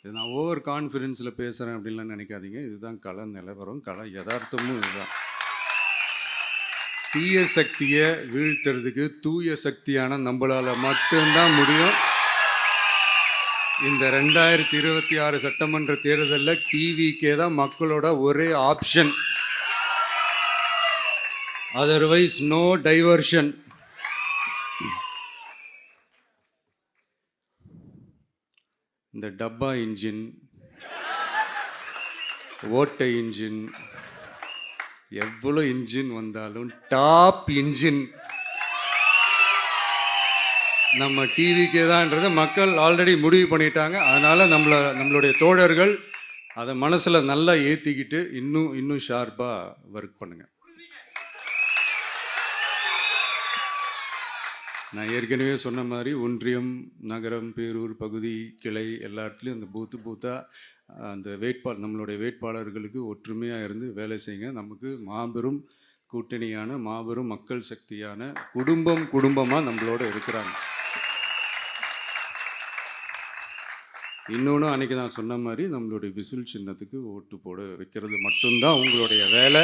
இது நான் ஓவர் கான்ஃபிடென்ஸில் பேசுகிறேன் அப்படின்லாம் நினைக்காதீங்க. இதுதான் கள நிலவரம், கள யதார்த்தமும் இதுதான். தீய சக்தியை வீழ்த்துறதுக்கு தூய சக்தியான நம்மளால் மட்டும்தான் முடியும். இந்த 2026 சட்டமன்ற தேர்தலில் டிவிக்கே தான் மக்களோட ஒரே ஆப்ஷன். Otherwise no diversion. இந்த டப்பா இன்ஜின், ஓட்டை இன்ஜின், எவ்வளோ இன்ஜின் வந்தாலும் டாப் இன்ஜின் நம்ம டிவிக்கே தான்ன்றதை மக்கள் ஆல்ரெடி முடிவு பண்ணிட்டாங்க. அதனால் நம்மளுடைய தோழர்கள் அதை மனசில் நல்லா ஏற்றிக்கிட்டு இன்னும் ஷார்ப்பாக ஒர்க் பண்ணுங்கள். நான் ஏற்கனவே சொன்ன மாதிரி ஒன்றியம், நகரம், பேரூர், பகுதி, கிளை எல்லா இடத்துலையும் அந்த பூத்தாக அந்த நம்மளுடைய வேட்பாளர்களுக்கு ஒற்றுமையாக இருந்து வேலை செய்யுங்க. நமக்கு மாபெரும் கூட்டணியான மாபெரும் மக்கள் சக்தியான குடும்பமாக நம்மளோட இருக்கிறாங்க. இன்னொன்று அன்றைக்கி நான் சொன்ன மாதிரி நம்மளுடைய விசில் சின்னத்துக்கு ஓட்டு போட வைக்கிறது மட்டும்தான் உங்களுடைய வேலை.